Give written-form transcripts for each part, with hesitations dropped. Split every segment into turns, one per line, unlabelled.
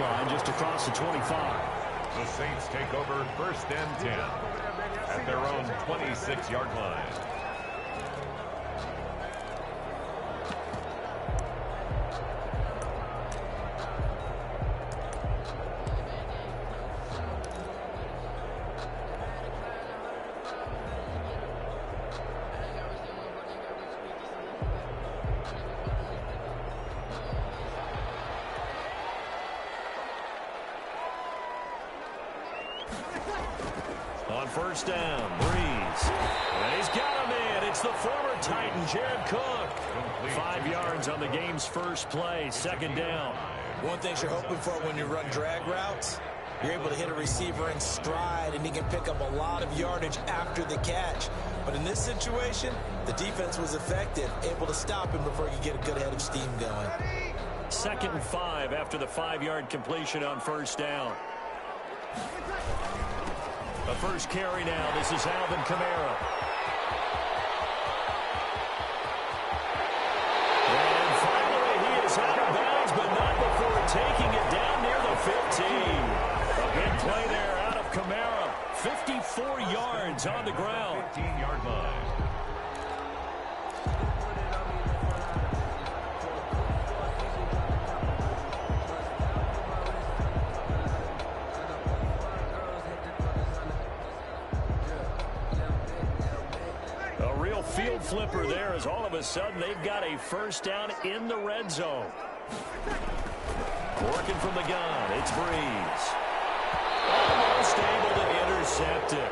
line just across the 25.
The Saints take over 1st and 10 at their own 26-yard line.
On 1st down, Breeze. And he's got him in. It's the former Titan, Jared Cook. 5 yards on the game's first play, 2nd down.
One thing you're hoping for when you run drag routes, you're able to hit a receiver in stride, and he can pick up a lot of yardage after the catch. But in this situation, the defense was effective, able to stop him before he could get a good head of steam going.
2nd and 5 after the 5-yard completion on 1st down. The first carry now. This is Alvin Kamara. And finally, he is out of bounds, but not before taking it down near the 15. A big play there out of Kamara. 54 yards on the ground.
15-yard line.
Field flipper there as all of a sudden they've got a 1st down in the red zone. Working from the gun, it's Breeze. Almost able to intercept it.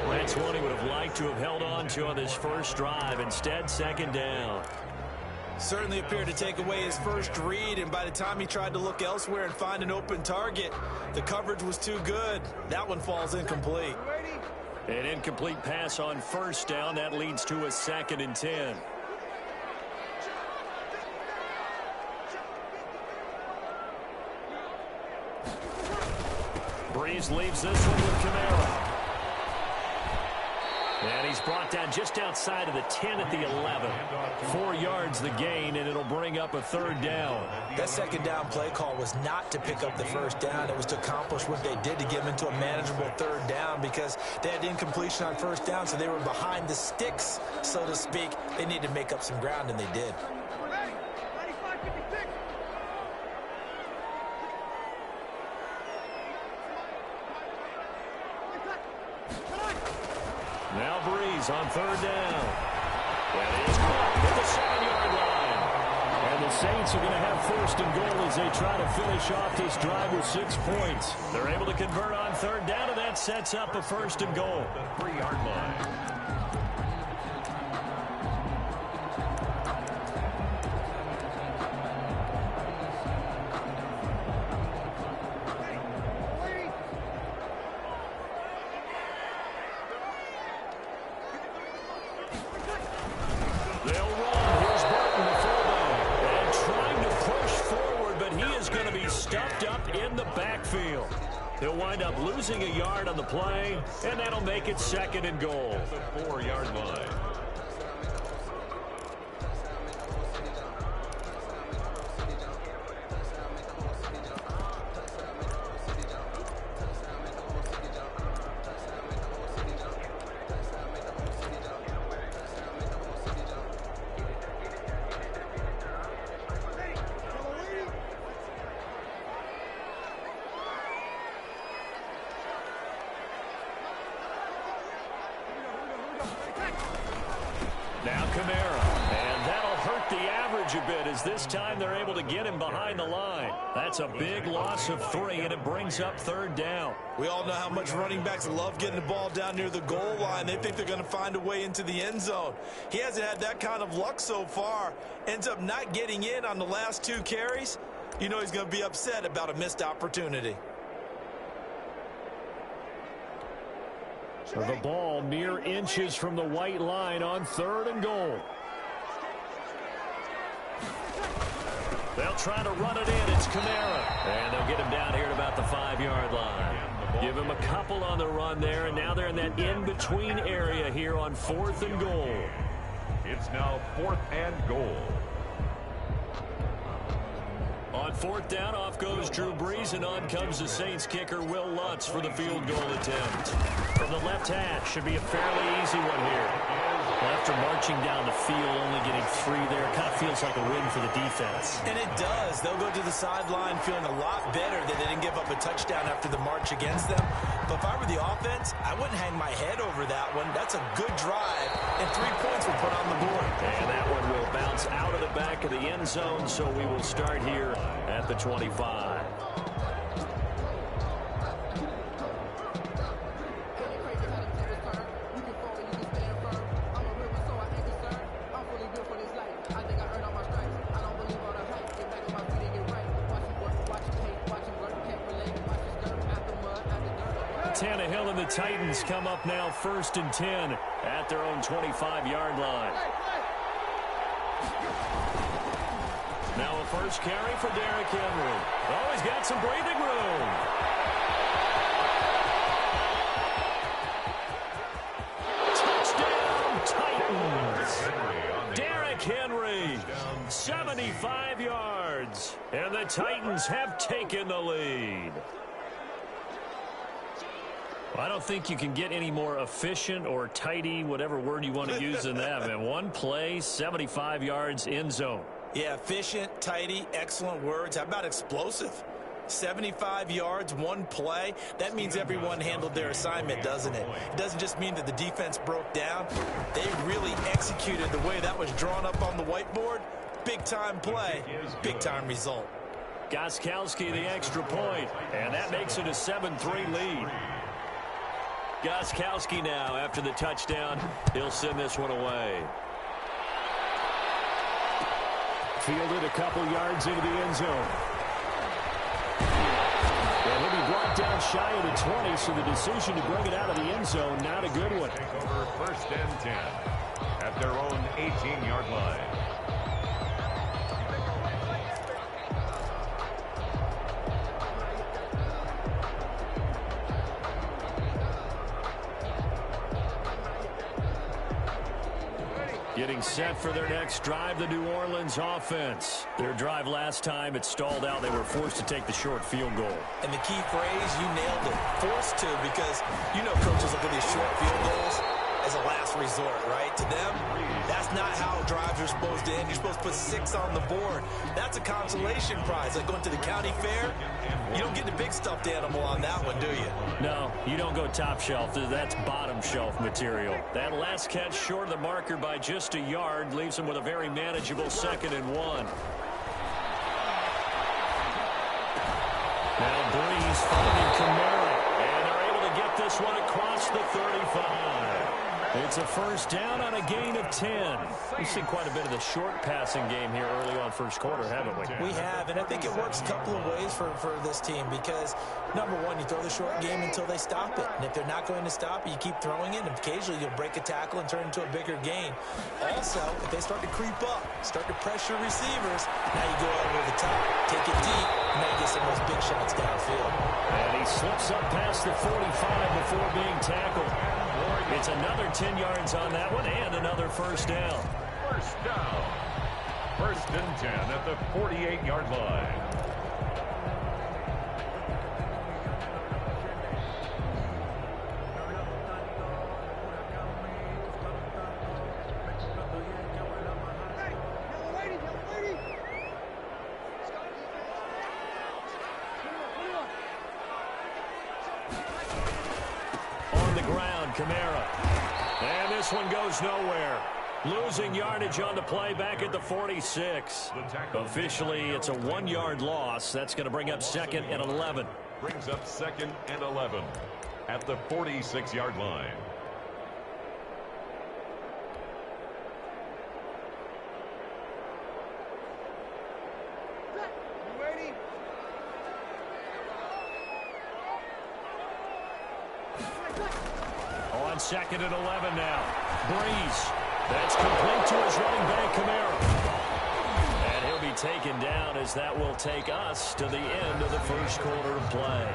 That's one he would have liked to have held on to on this first drive. Instead, 2nd down.
Certainly appeared to take away his first read, and by the time he tried to look elsewhere and find an open target, the coverage was too good. That one falls incomplete.
An incomplete pass on 1st down. That leads to a 2nd and 10. Breeze leaves this one with Kamara. And he's brought down just outside of the 10 at the 11. 4 yards the gain, and it'll bring up a 3rd down.
That 2nd down play call was not to pick up the 1st down. It was to accomplish what they did to get them into a manageable 3rd down because they had incompletion on 1st down, so they were behind the sticks, so to speak. They needed to make up some ground, and they did.
Now Breeze on 3rd down. That is caught at the 7-yard line. And the Saints are going to have 1st and goal as they try to finish off this drive with 6 points. They're able to convert on 3rd down, and that sets up a 1st and goal.
The 3-yard line.
He'll wind up losing a yard on the play, and that'll make it 2nd and goal.
The 4-yard line.
Now Kamara, and that'll hurt the average a bit as this time they're able to get him behind the line. That's a big loss of 3, and it brings up 3rd down.
We all know how much running backs love getting the ball down near the goal line. They think they're going to find a way into the end zone. He hasn't had that kind of luck so far. Ends up not getting in on the last 2 carries. You know he's going to be upset about a missed opportunity.
The ball mere inches from the white line on 3rd and goal. They'll try to run it in. It's Kamara. And they'll get him down here at about the 5-yard line. Give him a couple on the run there, and now they're in that in-between area here on 4th and goal.
It's now 4th and goal.
On On fourth down, off goes Drew Brees, and on comes the Saints kicker, Will Lutz, for the field goal attempt. From the left hash, should be a fairly easy one here. Well, after marching down the field, only getting 3 there, it kind of feels like a win for the defense.
And it does. They'll go to the sideline feeling a lot better that they didn't give up a touchdown after the march against them. But if I were the offense, I wouldn't hang my head over that one. That's a good drive, and 3 points were put on the board.
And that one will bounce out of the back of the end zone, so we will start here at the 25. Tannehill and the Titans come up now 1st and 10 at their own 25-yard line. Now a first carry for Derrick Henry. Oh, he's got some breathing room. Touchdown, Titans. Derrick Henry, 75 yards. And the Titans have taken the lead. I don't think you can get any more efficient or tidy, whatever word you want to use in that, man. One play, 75 yards, end zone.
Yeah, efficient, tidy, excellent words. How about explosive? 75 yards, one play. That means everyone handled their assignment, doesn't it? It doesn't just mean that the defense broke down. They really executed the way that was drawn up on the whiteboard. Big-time play, big-time result.
Gostkowski the extra point, and that makes it a 7-3 lead. Gostkowski now, after the touchdown, he'll send this one away. Fielded a couple yards into the end zone. And he'll be brought down shy of the 20, so the decision to bring it out of the end zone, not a good one.
Take over 1st and 10 at their own 18-yard line.
Getting set for their next drive, the New Orleans offense. Their drive last time, it stalled out. They were forced to take the short field goal.
And the key phrase, you nailed it, forced to, because you know coaches look at these short field goals as a last resort, right? To them, that's not how drives are supposed to end. You're supposed to put 6 on the board. That's a consolation prize. Like going to the county fair, you don't get the big stuffed animal on that one, do you?
No, you don't go top shelf. That's bottom shelf material. That last catch short of the marker by just a yard leaves him with a very manageable 2nd and 1. Now Brees finding Kamara, and they're able to get this one across the 35. It's a first down on a gain of 10. We've seen quite a bit of the short passing game here early on first quarter, haven't we?
We have, and I think it works a couple of ways for this team because, number one, you throw the short game until they stop it. And if they're not going to stop it, you keep throwing it, and occasionally you'll break a tackle and turn it into a bigger gain. Also, if they start to creep up, start to pressure receivers, now you go over the top, take it deep, and now you get some of those big shots downfield.
And he slips up past the 45 before being tackled. It's another 10 yards on that one and another first down.
First down. 1st and 10 at the 48-yard line.
On the ground, Kamara. And this one goes nowhere. Losing yardage on the play back at the 46. Officially, it's a 1-yard loss. That's going to bring up 2nd and 11.
Brings up 2nd and 11 at the 46-yard line.
On 2nd and 11 now. Brees. That's complete to his running back, Kamara. And he'll be taken down as that will take us to the end of the first quarter of play.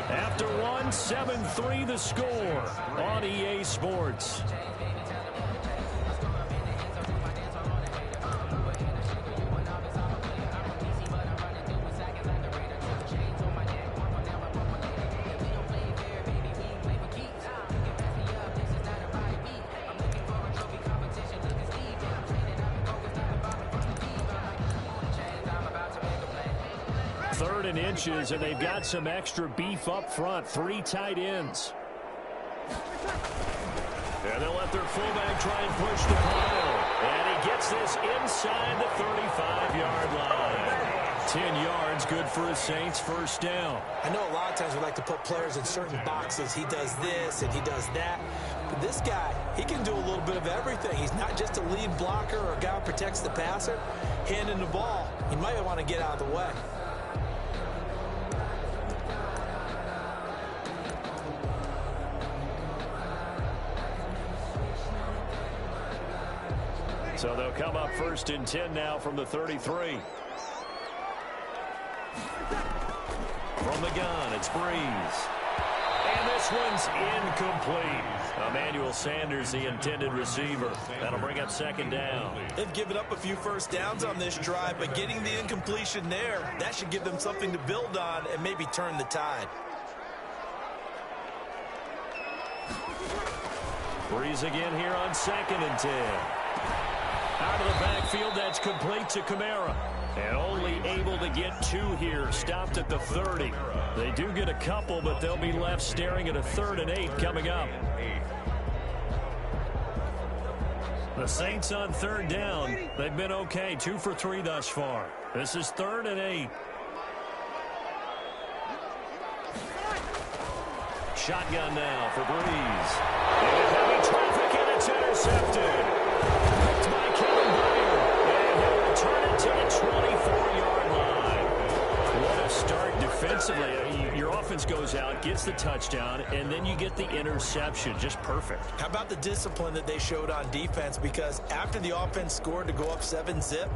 After one, 7-3 the score on EA Sports. in inches, and they've got some extra beef up front. 3 tight ends. And they'll let their fullback try and push the pile. And he gets this inside the 35-yard line. 10 yards, good for a Saints first down.
I know a lot of times we like to put players in certain boxes. He does this and he does that. But this guy, he can do a little bit of everything. He's not just a lead blocker or a guy who protects the passer. Handing the ball, he might want to get out of the way.
So they'll come up 1st and 10 now from the 33. From the gun, it's Breeze. And this one's incomplete. Emmanuel Sanders, the intended receiver. That'll bring up 2nd down.
They've given up a few first downs on this drive, but getting the incompletion there, that should give them something to build on and maybe turn the tide.
Breeze again here on 2nd and 10. Out of the backfield, that's complete to Kamara. And only able to get 2 here, stopped at the 30. They do get a couple, but they'll be left staring at a 3rd and 8 coming up. The Saints on 3rd down. They've been okay, 2 for 3 thus far. This is 3rd and 8. Shotgun now for Breeze. Into heavy traffic, and it's intercepted. Picked by Kevin Byard. And he'll return it to the 24-yard line. What a start defensively. Your offense goes out, gets the touchdown, and then you get the interception. Just perfect. How about the discipline that they showed on defense? Because after the offense scored to go up 7-zip,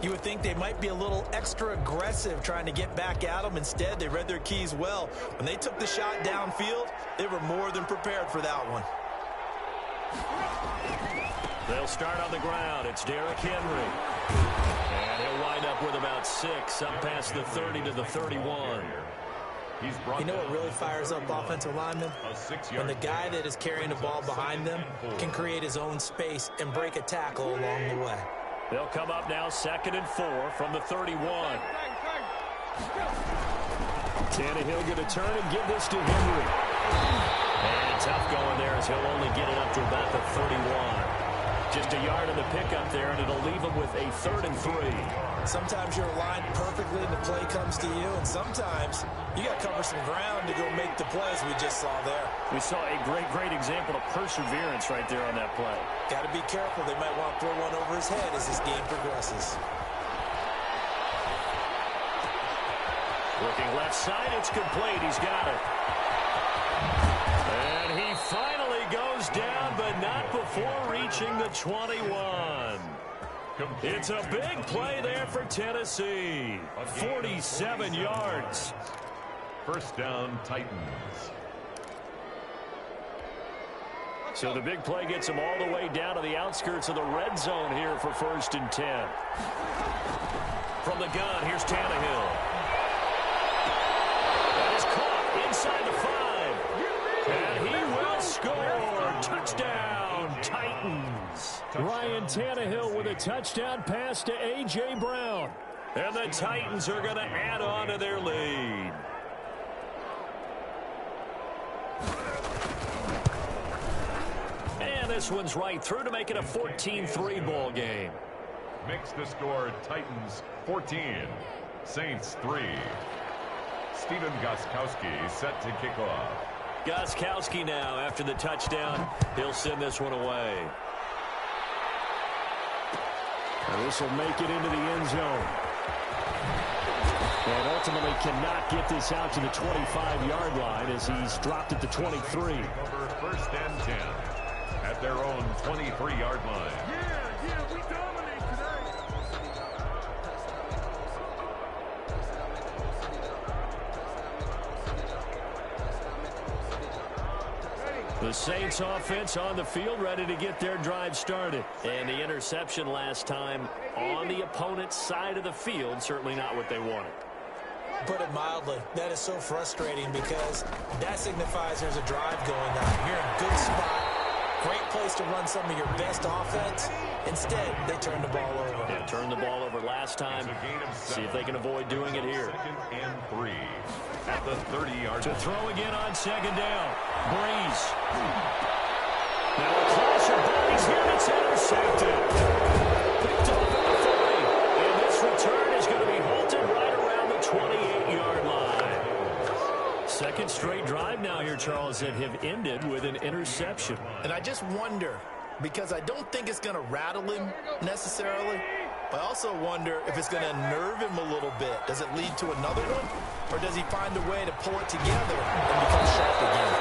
you would think they might be a little extra aggressive trying to get back at them. Instead, they read their keys well. When they took the shot downfield, they were more than prepared for that one. They'll start on the ground. It's Derrick Henry. And he'll wind up with about 6, up past the 30 to the 31. You know what really fires up offensive linemen? When the guy that is carrying the ball behind them can create his own space and break a tackle along the way. They'll come up now 2nd and 4 from the 31. Tannehill going to turn and give this to Henry. And tough going there as he'll only get it up to about the 31. Just a yard on the pickup there, and it'll leave him with a 3rd and 3. Sometimes you're aligned perfectly and the play comes to you, and sometimes you got to cover some ground to go make the plays we just saw there. We saw a great example of perseverance right there on that play. Got to be careful. They might want to throw one over his head as this game progresses. Looking left side, it's complete. He's got it. And he finally goes down, but not before reaching the 21. It's a big play there for Tennessee. 47 yards.
First down, Titans.
So the big play gets them all the way down to the outskirts of the red zone here for 1st and 10. From the gun, here's Tannehill. That is caught inside the 5. And he will score. Touchdown, Titans. Ryan Tannehill with a touchdown pass to A.J. Brown. And the Titans are going to add on to their lead. And this one's right through to make it a 14-3 ball game.
Makes the score Titans 14, Saints 3. Steven Gostkowski set to kick off.
Gostkowski now after the touchdown. He'll send this one away. And this will make it into the end zone. And ultimately cannot get this out to the 25-yard line as he's dropped at the 23.
Over 1st and 10 at their own 23-yard line.
Yeah, we dominate today.
The Saints offense on the field ready to get their drive started. And the interception last time on the opponent's side of the field, certainly not what they wanted.
Put it mildly, that is so frustrating because that signifies there's a drive going on. You're in a good spot. Great place to run some of your best offense. Instead, they turn the ball over.
Yeah, turned the ball over last time. See if they can avoid doing it here.
2nd and 3 at the 30-yard
To
line.
throw again on 2nd down. Breeze. Now a clash of bodies here that's intercepted. Picked off at the 40. And this return is going to be halted right around the 28-yard line. Second straight drive now here, Charles, that have ended with an interception.
And I just wonder, because I don't think it's going to rattle him necessarily, but I also wonder if it's going to unnerve him a little bit. Does it lead to another one? Or does he find a way to pull it together and become sharp again?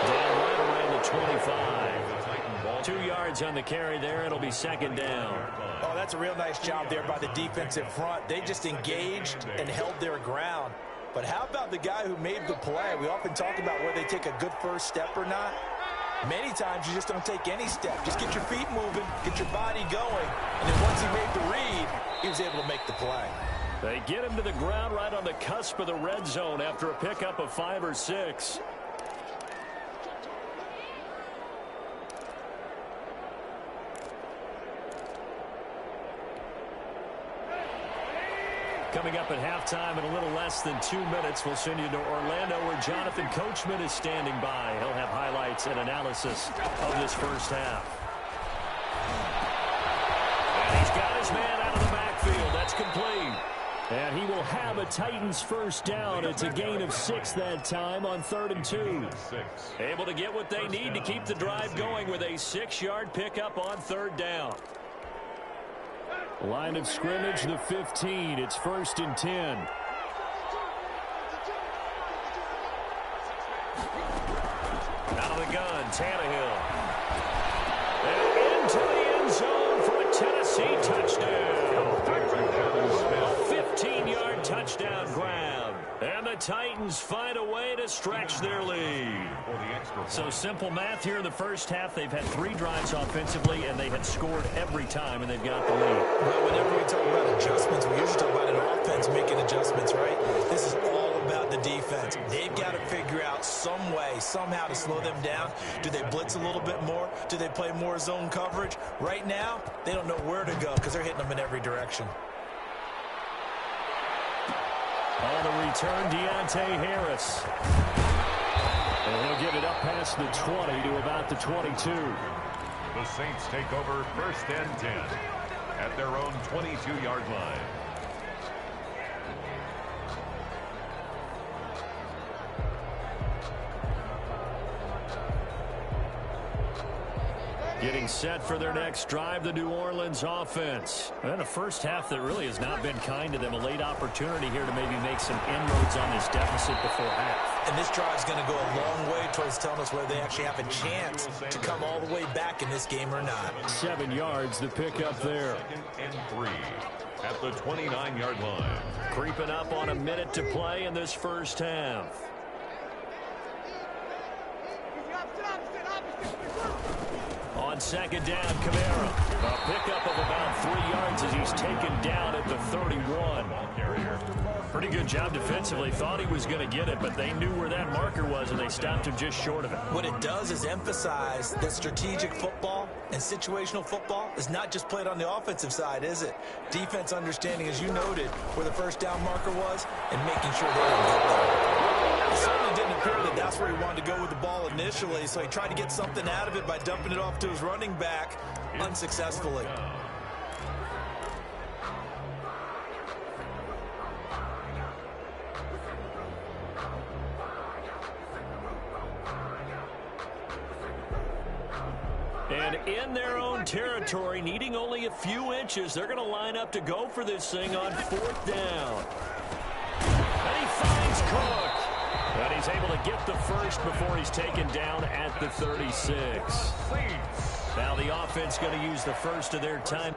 Down right around the 25. 2 yards on the carry there. It'll be 2nd down.
Oh, that's a real nice job there by the defensive front. They just engaged and held their ground. But how about the guy who made the play? We often talk about whether they take a good first step or not. Many times you just don't take any step. Just get your feet moving, get your body going. And then once he made the read, he was able to make the play.
They get him to the ground right on the cusp of the red zone after a pickup of 5 or 6. Coming up at halftime in a little less than 2 minutes, we'll send you to Orlando where Jonathan Coachman is standing by. He'll have highlights and analysis of this first half. And he's got his man out of the backfield. That's complete. And he will have a Titans first down. It's a gain of 6 that time on 3rd and 2. Able to get what they need to keep the drive going with a 6-yard pickup on 3rd down. Line of scrimmage, the 15. It's 1st and 10. Out of the gun, Tannehill. And into the end zone for a Tennessee touchdown. A 15-yard touchdown grab. And the Titans find a way to stretch their lead. So simple math here in the first half. They've had 3 drives offensively, and they had scored every time, and they've got the lead.
Well, whenever we talk about adjustments, we usually talk about an offense making adjustments, right? This is all about the defense. They've got to figure out some way, somehow to slow them down. Do they blitz a little bit more? Do they play more zone coverage? Right now, they don't know where to go because they're hitting them in every direction.
On the return, Deontay Harris. And he'll give it up past the 20 to about the 22.
The Saints take over 1st and 10 at their own 22-yard line.
Getting set for their next drive, the New Orleans offense. And a first half that really has not been kind to them. A late opportunity here to maybe make some inroads on this deficit before half.
And this drive is going to go a long way towards telling us whether they actually have a chance to come all the way back in this game or not.
7 yards, the pickup there.
2nd and 3 at the 29-yard line.
Creeping up on a minute to play in this first half. On 2nd down, Kamara. A pickup of about 3 yards as he's taken down at the 31. Pretty good job defensively. Thought he was going to get it, but they knew where that marker was, and they stopped him just short of it.
What it does is emphasize that strategic football and situational football is not just played on the offensive side, is it? Defense understanding, as you noted, where the first down marker was and making sure they don't get there. It certainly didn't appear that that's where he wanted to go with the ball initially, so he tried to get something out of it by dumping it off to his running back unsuccessfully.
And in their own territory, needing only a few inches, they're going to line up to go for this thing on 4th down. And he finds Cook. And he's able to get the first before he's taken down at the 36. Now the offense going to use the first of their time.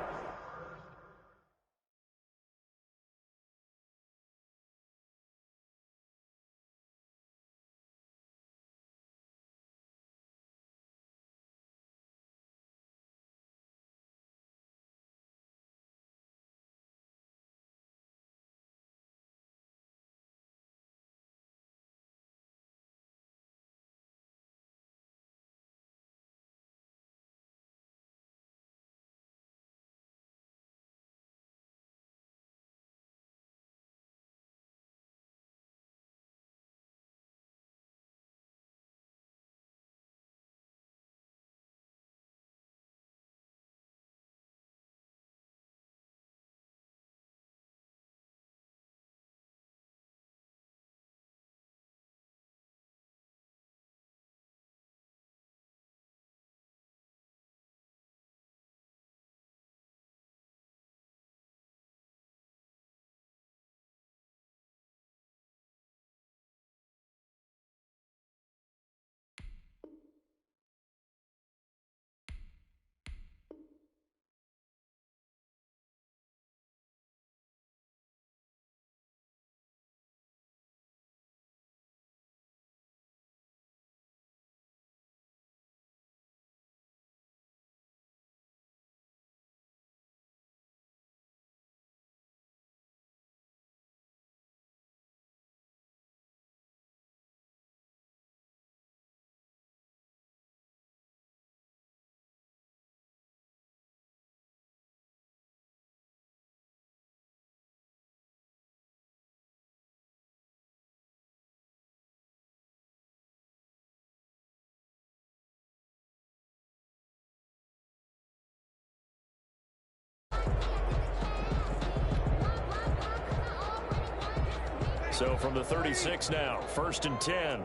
So from the 36 now, 1st and 10.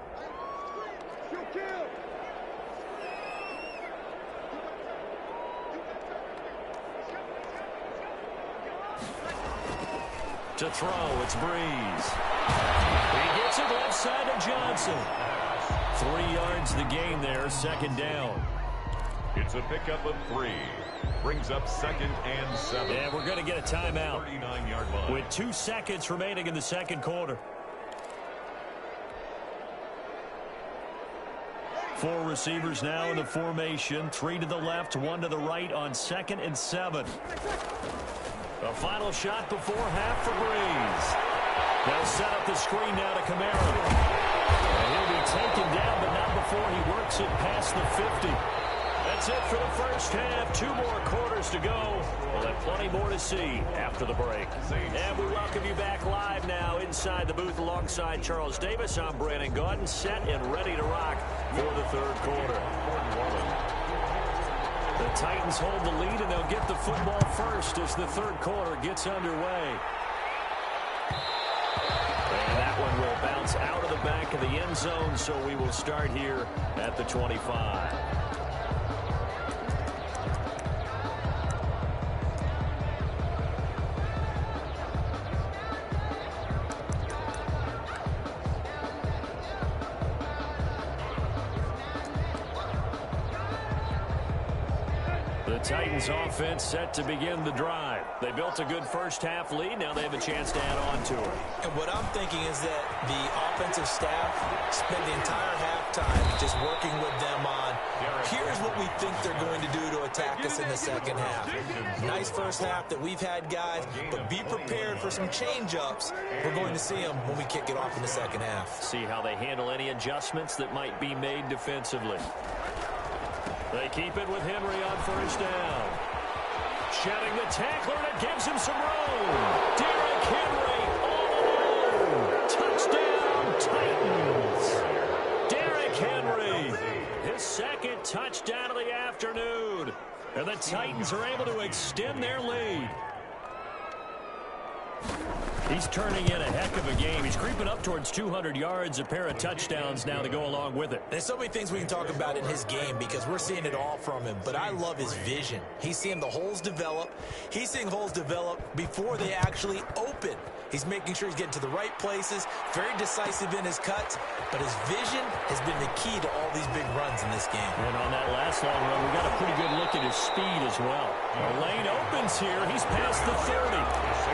To throw, it's Breeze. He gets it left side to Johnson. 3 yards the gain there, 2nd down.
It's a pickup of 3. Brings up 2nd and 7.
And we're going to get a timeout
39-yard line.
with 2 seconds remaining in the 2nd quarter. 4 receivers now in the formation. 3 to the left, 1 to the right on 2nd and 7. A final shot before half for Breeze. They'll set up the screen now to Camara. And he'll be taken down, but not before he works it past the 50. That's it for the first half. 2 more quarters to go. We'll have plenty more to see after the break. And we welcome you back live now inside the booth alongside Charles Davis. I'm Brandon Gaudin, set and ready to rock for the 3rd quarter. The Titans hold the lead, and they'll get the football first as the 3rd quarter gets underway. And that one will bounce out of the back of the end zone, so we will start here at the 25. The Titans offense set to begin the drive. They built a good first half lead. Now they have a chance to add on to it.
And what I'm thinking is that the offensive staff spent the entire halftime just working with them on, here's what we think they're going to do to attack us in the 2nd half. Nice first half that we've had, guys, but be prepared for some change-ups. We're going to see them when we kick it off in the 2nd half.
See how they handle any adjustments that might be made defensively. They keep it with Henry on 1st down. Shedding the tackler, and it gives him some room. Derrick Henry all alone. Touchdown, Titans. Derrick Henry, his 2nd touchdown of the afternoon. And the Titans are able to extend their lead. He's turning in a heck of a game. He's creeping up towards 200 yards, a pair of touchdowns now to go along with it.
There's so many things we can talk about in his game because we're seeing it all from him, but I love his vision. He's seeing the holes develop. He's seeing holes develop before they actually open. He's making sure he's getting to the right places, very decisive in his cuts, but his vision has been the key to all these big runs in this game.
And on that last long run, we got a pretty good look at his speed as well. The lane opens here. He's past the 30.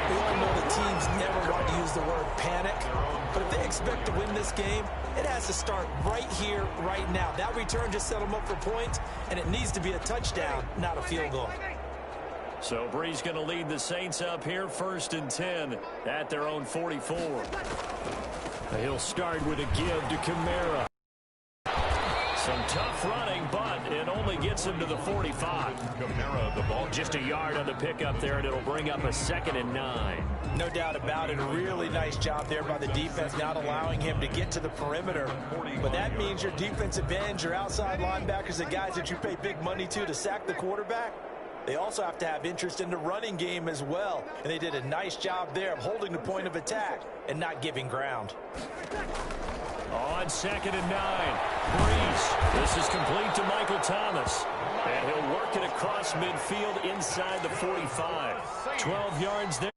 We all know the teams never want to use the word panic, but if they expect to win this game, it has to start right here, right now. That return just set them up for points, and it needs to be a touchdown, not a field goal.
So Breeze going to lead the Saints up here, 1st and 10 at their own 44. He'll start with a give to Camara. Some tough running, but it only gets him to the 45.
Camara, the ball.
Just a yard on the pickup there, and it'll bring up a 2nd and 9.
No doubt about it. A really nice job there by the defense, not allowing him to get to the perimeter. But that means your defensive ends, your outside linebackers, the guys that you pay big money to sack the quarterback, they also have to have interest in the running game as well. And they did a nice job there of holding the point of attack and not giving ground.
On 2nd and 9, Breeze. This is complete to Michael Thomas. And he'll work it across midfield inside the 45. 12 yards there.